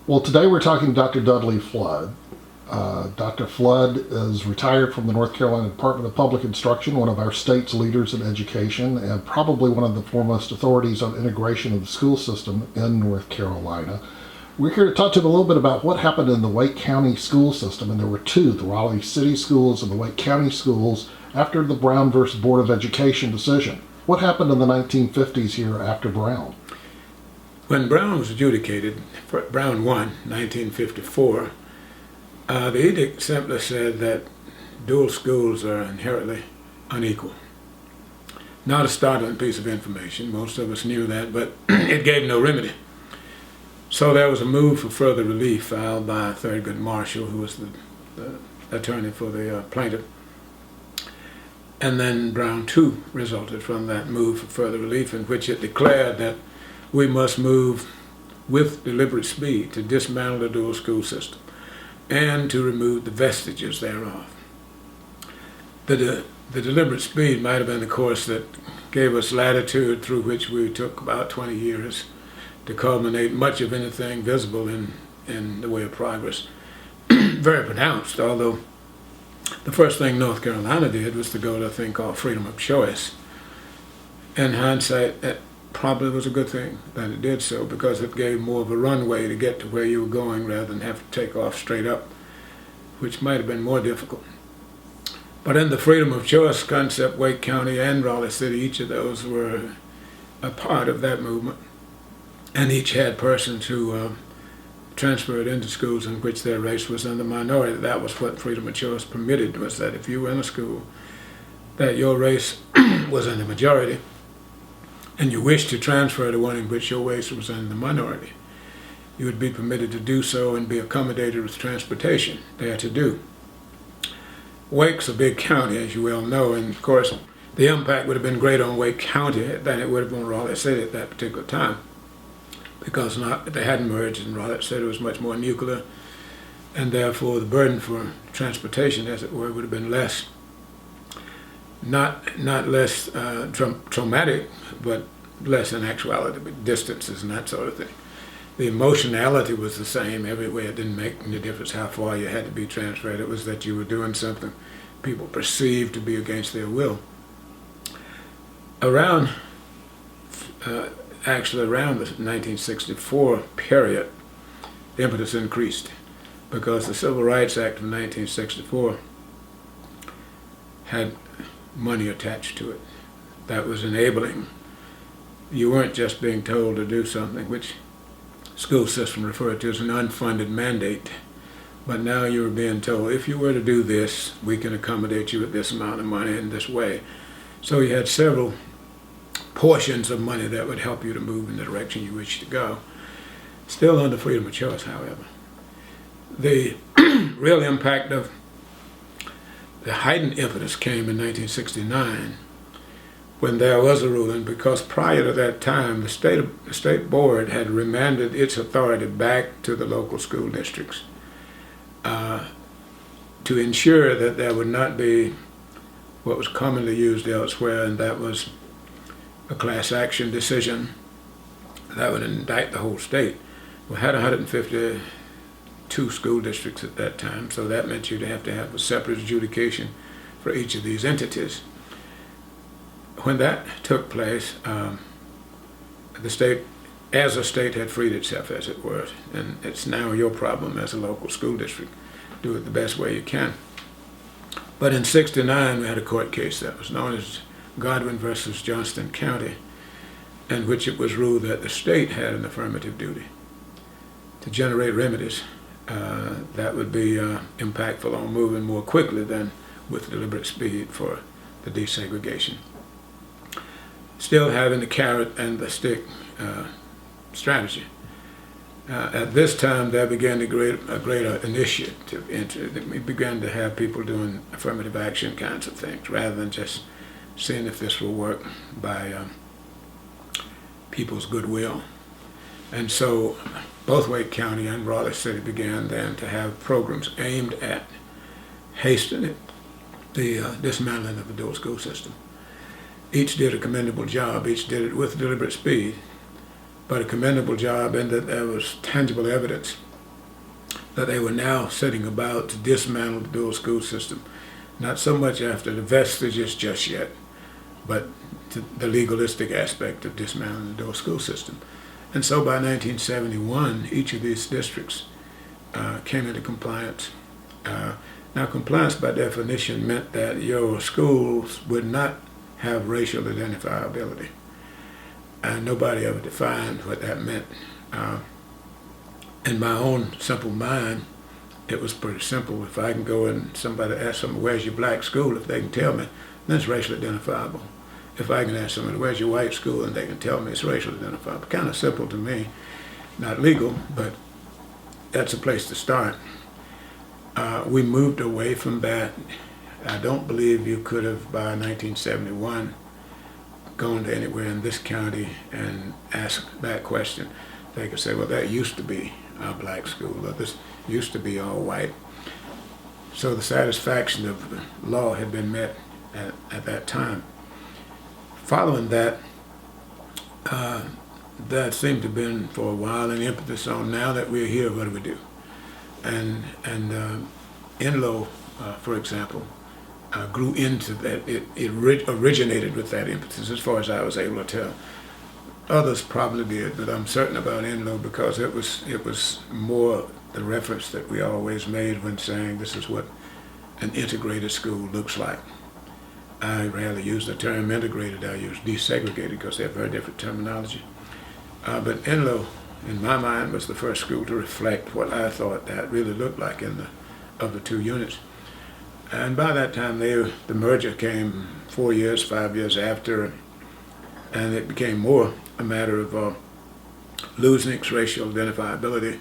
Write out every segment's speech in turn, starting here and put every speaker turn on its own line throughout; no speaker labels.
Well, today we're talking to Dr. Dudley Flood. Dr. Flood is retired from the North Carolina Department of Public Instruction, one of our state's leaders in education, and probably one of the foremost authorities on integration of the school system in North Carolina. We're here to talk to him a little bit about what happened in the Wake County school system, and there were two, the Raleigh City Schools and the Wake County Schools, after the Brown versus Board of Education decision. What happened in the 1950s here after Brown?
When Brown was adjudicated, Brown won 1954, the edict simply said that dual schools are inherently unequal. Not a startling piece of information, most of us knew that, but it gave no remedy. So there was a move for further relief filed by Thurgood Marshall, who was the attorney for the plaintiff. And then Brown 2 resulted from that move for further relief, in which it declared that we must move with deliberate speed to dismantle the dual school system and to remove the vestiges thereof. The deliberate speed might have been the course that gave us latitude through which we took about 20 years to culminate much of anything visible in the way of progress. Very pronounced, although the first thing North Carolina did was to go to a thing called freedom of choice. In hindsight, that probably was a good thing that it did so, because it gave more of a runway to get to where you were going rather than have to take off straight up, which might have been more difficult. But in the freedom of choice concept, Wake County and Raleigh City, each of those were a part of that movement, and each had persons who transferred into schools in which their race was in the minority. That was what freedom of choice permitted, was that if you were in a school that your race was in the majority, and you wished to transfer to one in which your race was in the minority, you would be permitted to do so and be accommodated with transportation there to do. Wake's a big county, as you well know, and of course the impact would have been greater on Wake County than it would have been on Raleigh City at that particular time, because they hadn't merged, and Raleigh City was much more nuclear, and therefore the burden for transportation, as it were, would have been less. Not less traumatic, but less in actuality, but distances and that sort of thing. The emotionality was the same everywhere. It didn't make any difference how far you had to be transferred. It was that you were doing something people perceived to be against their will. Around the 1964 period, the impetus increased, because the Civil Rights Act of 1964 had money attached to it that was enabling. You weren't just being told to do something, which school system referred to as an unfunded mandate, but now you were being told, if you were to do this, we can accommodate you with this amount of money in this way. So you had several portions of money that would help you to move in the direction you wish to go. Still under freedom of choice, however. The real impact of the heightened impetus came in 1969, when there was a ruling, because prior to that time, the state board had remanded its authority back to the local school districts to ensure that there would not be what was commonly used elsewhere, and that was a class action decision that would indict the whole state. We had 152 school districts at that time, so that meant you'd have to have a separate adjudication for each of these entities. When that took place, the state, as a state, had freed itself, as it were, and it's now your problem as a local school district. Do it the best way you can. But in '69, we had a court case that was known as Godwin versus Johnston County, in which it was ruled that the state had an affirmative duty to generate remedies that would be impactful on moving more quickly than with deliberate speed for the desegregation. Still having the carrot and the stick strategy. At this time, there began a greater initiative. We began to have people doing affirmative action kinds of things, rather than just seeing if this will work by people's goodwill. And so both Wake County and Raleigh City began then to have programs aimed at hastening the dismantling of the dual school system. Each did a commendable job. Each did it with deliberate speed, but a commendable job in that there was tangible evidence that they were now setting about to dismantle the dual school system, not so much after the vestiges just yet, but to the legalistic aspect of dismantling the dual school system. And so by 1971, each of these districts came into compliance. Now, compliance by definition meant that your schools would not have racial identifiability. And nobody ever defined what that meant. In my own simple mind, it was pretty simple. If I can go and somebody asks somebody, where's your black school? If they can tell me, then it's racially identifiable. If I can ask somebody, where's your white school? And they can tell me, it's racially identifiable. Kind of simple to me. Not legal, but that's a place to start. We moved away from that. I don't believe you could have, by 1971, gone to anywhere in this county and asked that question. They could say, well, that used to be a black school, or this used to be all white. So the satisfaction of the law had been met at that time. Following that, that seemed to have been for a while an impetus on, now that we're here, what do we do? And Enloe, for example, grew into that. It originated with that impetus, as far as I was able to tell. Others probably did, but I'm certain about Enloe because it was more the reference that we always made when saying this is what an integrated school looks like. I rarely use the term integrated, I use desegregated because they have very different terminology. But Enloe, in my mind, was the first school to reflect what I thought that really looked like of the two units. And by that time, the merger came 4 years, 5 years after, and it became more a matter of losing its racial identifiability.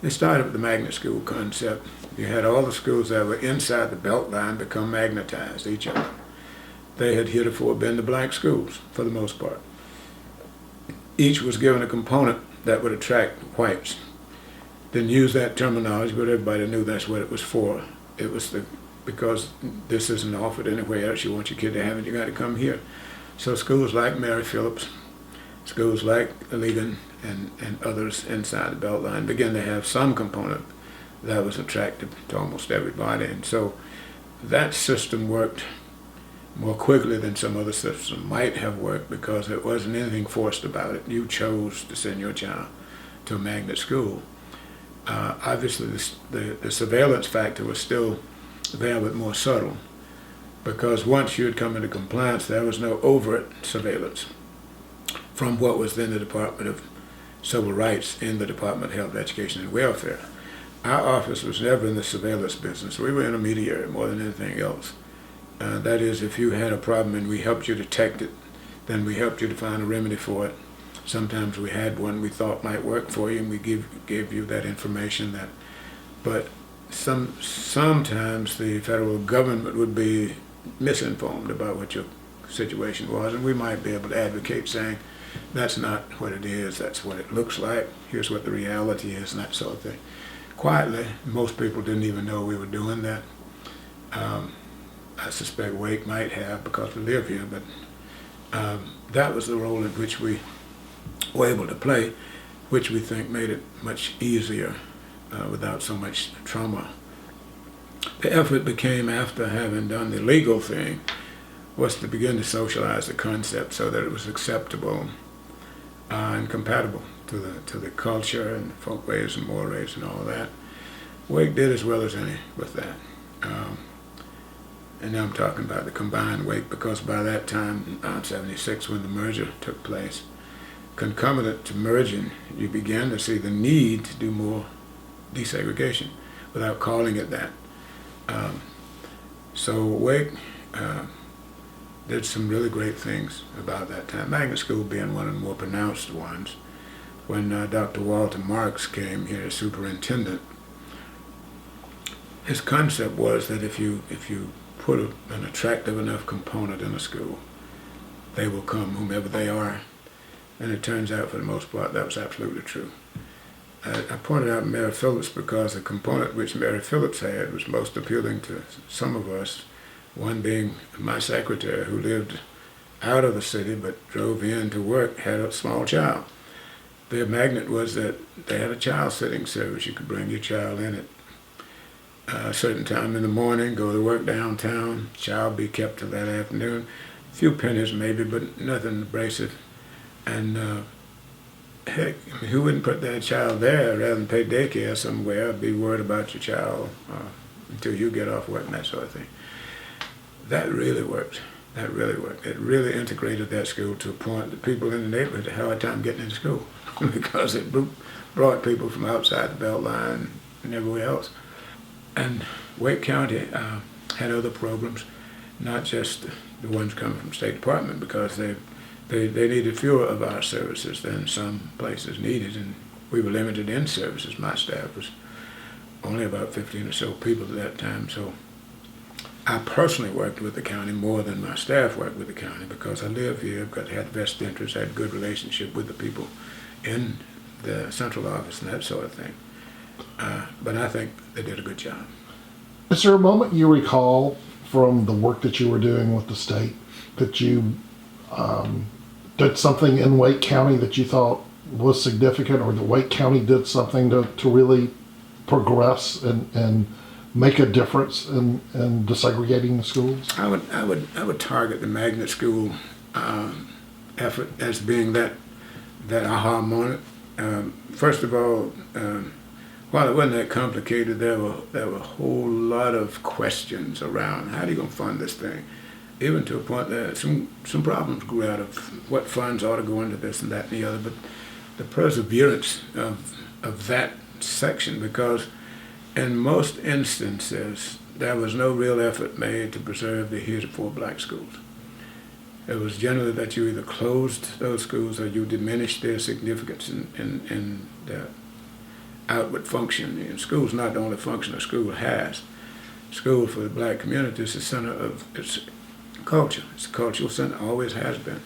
They started with the magnet school concept. You had all the schools that were inside the belt line become magnetized, each of them. They had heretofore been the black schools, for the most part. Each was given a component that would attract whites. Didn't use that terminology, but everybody knew that's what it was for. It was because this isn't offered anywhere else. You want your kid to have it, you got to come here. So schools like Mary Phillips, schools like Allegan, and others inside the Beltline began to have some component that was attractive to almost everybody. And so that system worked more quickly than some other system might have worked because there wasn't anything forced about it. You chose to send your child to a magnet school. Obviously, the surveillance factor was still there, but more subtle, because once you had come into compliance, there was no overt surveillance from what was then the Department of Civil Rights in the Department of Health, Education, and Welfare. Our office was never in the surveillance business. We were intermediary more than anything else. That is, if you had a problem and we helped you detect it, then we helped you to find a remedy for it. Sometimes we had one we thought might work for you, and we gave you that information. But sometimes the federal government would be misinformed about what your situation was, and we might be able to advocate saying, that's not what it is, that's what it looks like, here's what the reality is, and that sort of thing. Quietly, most people didn't even know we were doing that. I suspect Wake might have because we live here, but that was the role in which we were able to play, which we think made it much easier without so much trauma. The effort became, after having done the legal thing, was to begin to socialize the concept so that it was acceptable and compatible to the culture and folkways and mores and all that. Wake did as well as any with that. And now I'm talking about the combined Wake, because by that time, 76, when the merger took place, concomitant to merging, you began to see the need to do more desegregation without calling it that. So Wake did some really great things about that time. Magnet School being one of the more pronounced ones. When Dr. Walter Marks came here as superintendent, his concept was that if you put an attractive enough component in a school, they will come, whomever they are. And it turns out, for the most part, that was absolutely true. I pointed out Mary Phillips because the component which Mary Phillips had was most appealing to some of us, one being my secretary, who lived out of the city but drove in to work, had a small child. Their magnet was that they had a child sitting service. You could bring your child in at a certain time in the morning, go to work downtown, child be kept till that afternoon. A few pennies maybe, but nothing abrasive. And heck, who wouldn't put that child there rather than pay daycare somewhere, be worried about your child until you get off work and that sort of thing. That really worked. That really worked. It really integrated that school to a point that people in the neighborhood had a hard time getting into school because it brought people from outside the Beltline and everywhere else. And Wake County had other programs, not just the ones coming from State Department, because they needed fewer of our services than some places needed, and we were limited in services. My staff was only about 15 or so people at that time, so I personally worked with the county more than my staff worked with the county because I live here, had best interests, had good relationship with the people in the central office and that sort of thing. But I think they did a good job.
Is there a moment you recall from the work that you were doing with the state that you did something in Wake County that you thought was significant, or that Wake County did something to really progress and make a difference in desegregating the schools?
I would target the magnet school effort as being that aha moment. First of all, while it wasn't that complicated, there were a whole lot of questions around how are you going to fund this thing, even to a point that some problems grew out of what funds ought to go into this and that and the other. But the perseverance of that section, because in most instances, there was no real effort made to preserve the heretofore black schools. It was generally that you either closed those schools or you diminished their significance in their outward function. And school's not the only function a school has. School for the black community is the center of its culture. It's a cultural center, always has been.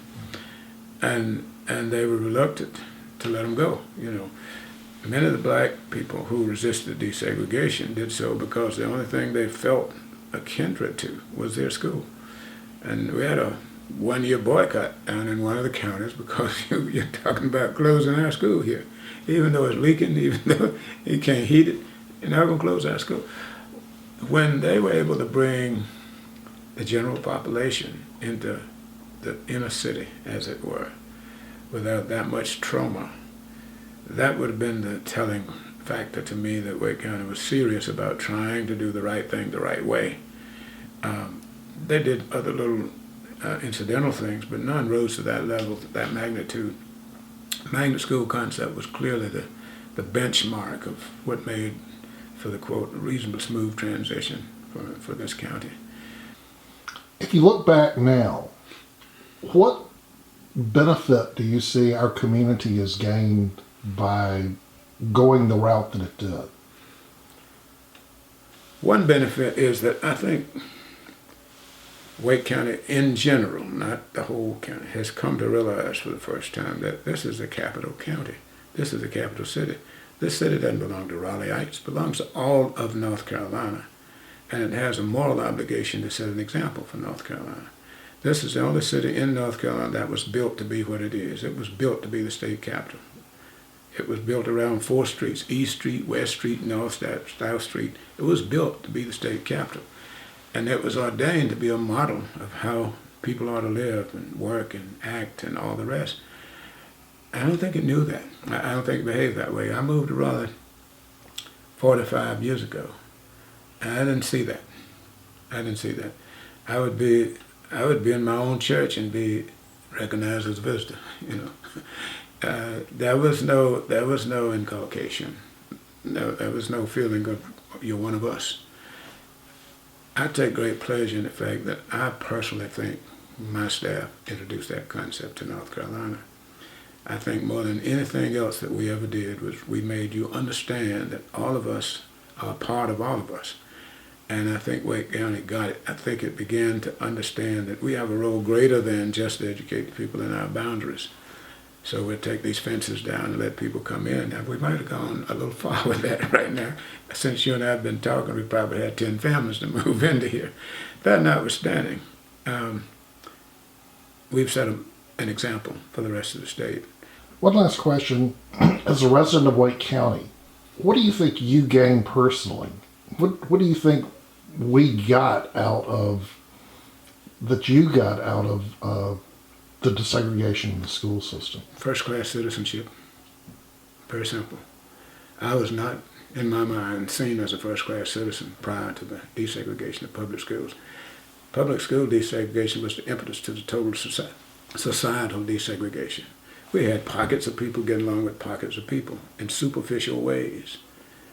And they were reluctant to let them go, you know. Many of the black people who resisted desegregation did so because the only thing they felt a kindred to was their school. And we had a one-year boycott down in one of the counties because you're talking about closing our school here. Even though it's leaking, even though you can't heat it, you're not going to close our school. When they were able to bring the general population into the inner city, as it were, without that much trauma, that would have been the telling factor to me that Wake County was serious about trying to do the right thing the right way. They did other little incidental things, but none rose to that level, that magnitude. Magnet school concept was clearly the benchmark of what made for the, quote, reasonable smooth transition for this county.
If you look back now, what benefit do you see our community has gained by going the route that it did?
One benefit is that I think Wake County in general, not the whole county, has come to realize for the first time that this is the capital county. This is the capital city. This city doesn't belong to Raleigheites, it belongs to all of North Carolina. And it has a moral obligation to set an example for North Carolina. This is the only city in North Carolina that was built to be what it is. It was built to be the state capital. It was built around 4 streets, East Street, West Street, North South Street. It was built to be the state capital. And it was ordained to be a model of how people ought to live and work and act and all the rest. I don't think it knew that. I don't think it behaved that way. I moved to Raleigh 45 years ago, and I didn't see that. I didn't see that. I would be in my own church and be recognized as a visitor, you know. There was no inculcation. No, there was no feeling of you're one of us. I take great pleasure in the fact that I personally think my staff introduced that concept to North Carolina. I think more than anything else that we ever did was we made you understand that all of us are part of all of us. And I think Wake County got it. I think it began to understand that we have a role greater than just to educate the people in our boundaries. So we'll take these fences down and let people come in. Now, we might have gone a little far with that right now. Since you and I have been talking, we probably had 10 families to move into here. That notwithstanding, we've set an example for the rest of the state.
One last question. As a resident of Wake County, what do you think you gained personally what do you think we got out of that you got out of the desegregation in the school system?
First-class citizenship. Very simple. I was not, in my mind, seen as a first-class citizen prior to the desegregation of public schools. Public school desegregation was the impetus to the total societal desegregation. We had pockets of people getting along with pockets of people in superficial ways,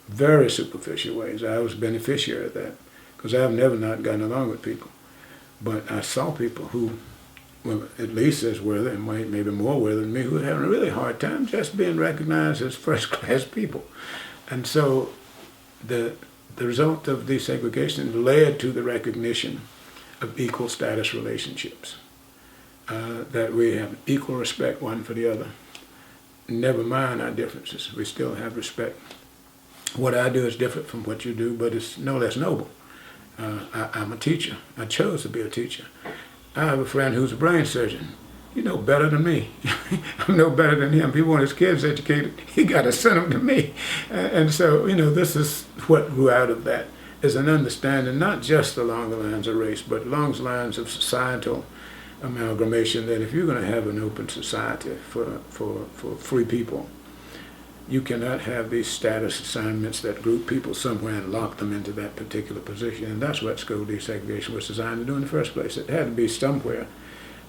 very superficial ways. I was a beneficiary of that because I've never not gotten along with people. But I saw people who were at least as worthy, and maybe more worthy than me, who were having a really hard time just being recognized as first-class people. And so the result of desegregation led to the recognition of equal status relationships, that we have equal respect one for the other. Never mind our differences, we still have respect. What I do is different from what you do, but it's no less noble. I'm a teacher. I chose to be a teacher. I have a friend who's a brain surgeon. You know better than me. I'm no better than him. He want his kids educated. He got to send them to me. And so, this is what grew out of that, is an understanding not just along the lines of race, but along the lines of societal amalgamation, that if you're going to have an open society for free people, you cannot have these status assignments that group people somewhere and lock them into that particular position. And that's what school desegregation was designed to do in the first place. It had to be somewhere.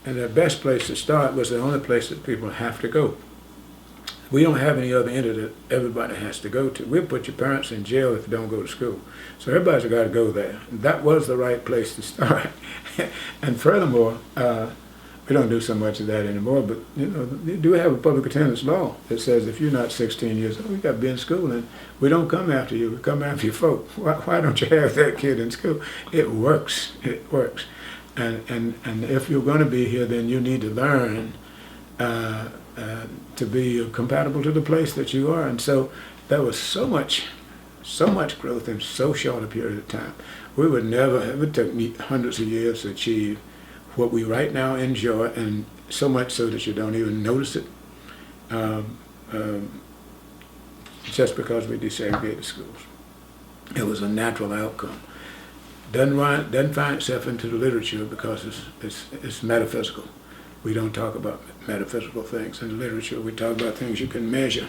And the best place to start was the only place that people have to go. We don't have any other entity that everybody has to go to. We'll put your parents in jail if you don't go to school. So everybody's got to go there. That was the right place to start. And furthermore, we don't do so much of that anymore, but you do have a public attendance law that says if you're not 16 years old, you got to be in school, and we don't come after you, we come after your folk. Why don't you have that kid in school? It works. It works. And if you're going to be here, then you need to learn to be compatible to the place that you are. And so there was so much growth in so short a period of time. We would never, it would take me hundreds of years to achieve what we right now enjoy, and so much so that you don't even notice it, just because we desegregated schools. It was a natural outcome. Doesn't find itself into the literature because it's metaphysical. We don't talk about metaphysical things in the literature. We talk about things you can measure.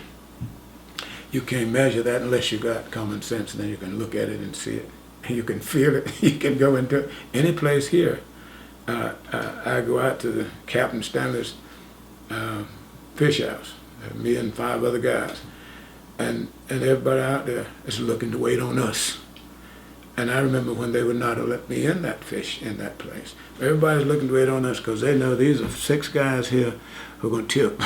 You can't measure that unless you got common sense, and then you can look at it and see it. You can feel it. You can go into any place here. I go out to the Captain Stanley's fish house, me and 5 other guys, and everybody out there is looking to wait on us. And I remember when they would not have let me in that place. Everybody's looking to wait on us because they know these are 6 guys here who are going to tip.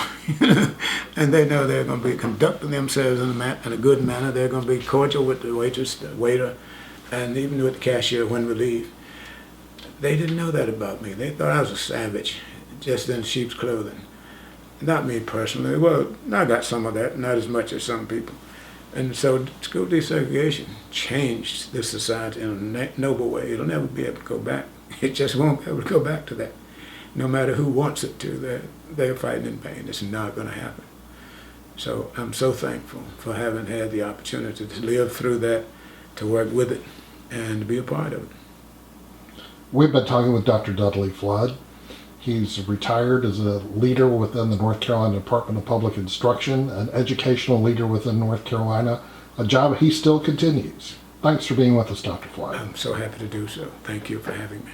And they know they're going to be conducting themselves in a good manner. They're going to be cordial with the waitress, the waiter, and even with the cashier when we leave. They didn't know that about me. They thought I was a savage, just in sheep's clothing. Not me personally. Well, I got some of that, not as much as some people. And so school desegregation changed this society in a noble way. It'll never be able to go back. It just won't be able to go back to that. No matter who wants it to, they're fighting in pain. It's not going to happen. So I'm so thankful for having had the opportunity to live through that, to work with it, and to be a part of it.
We've been talking with Dr. Dudley Flood. He's retired as a leader within the North Carolina Department of Public Instruction, an educational leader within North Carolina, a job he still continues. Thanks for being with us, Dr. Flood.
I'm so happy to do so. Thank you for having me.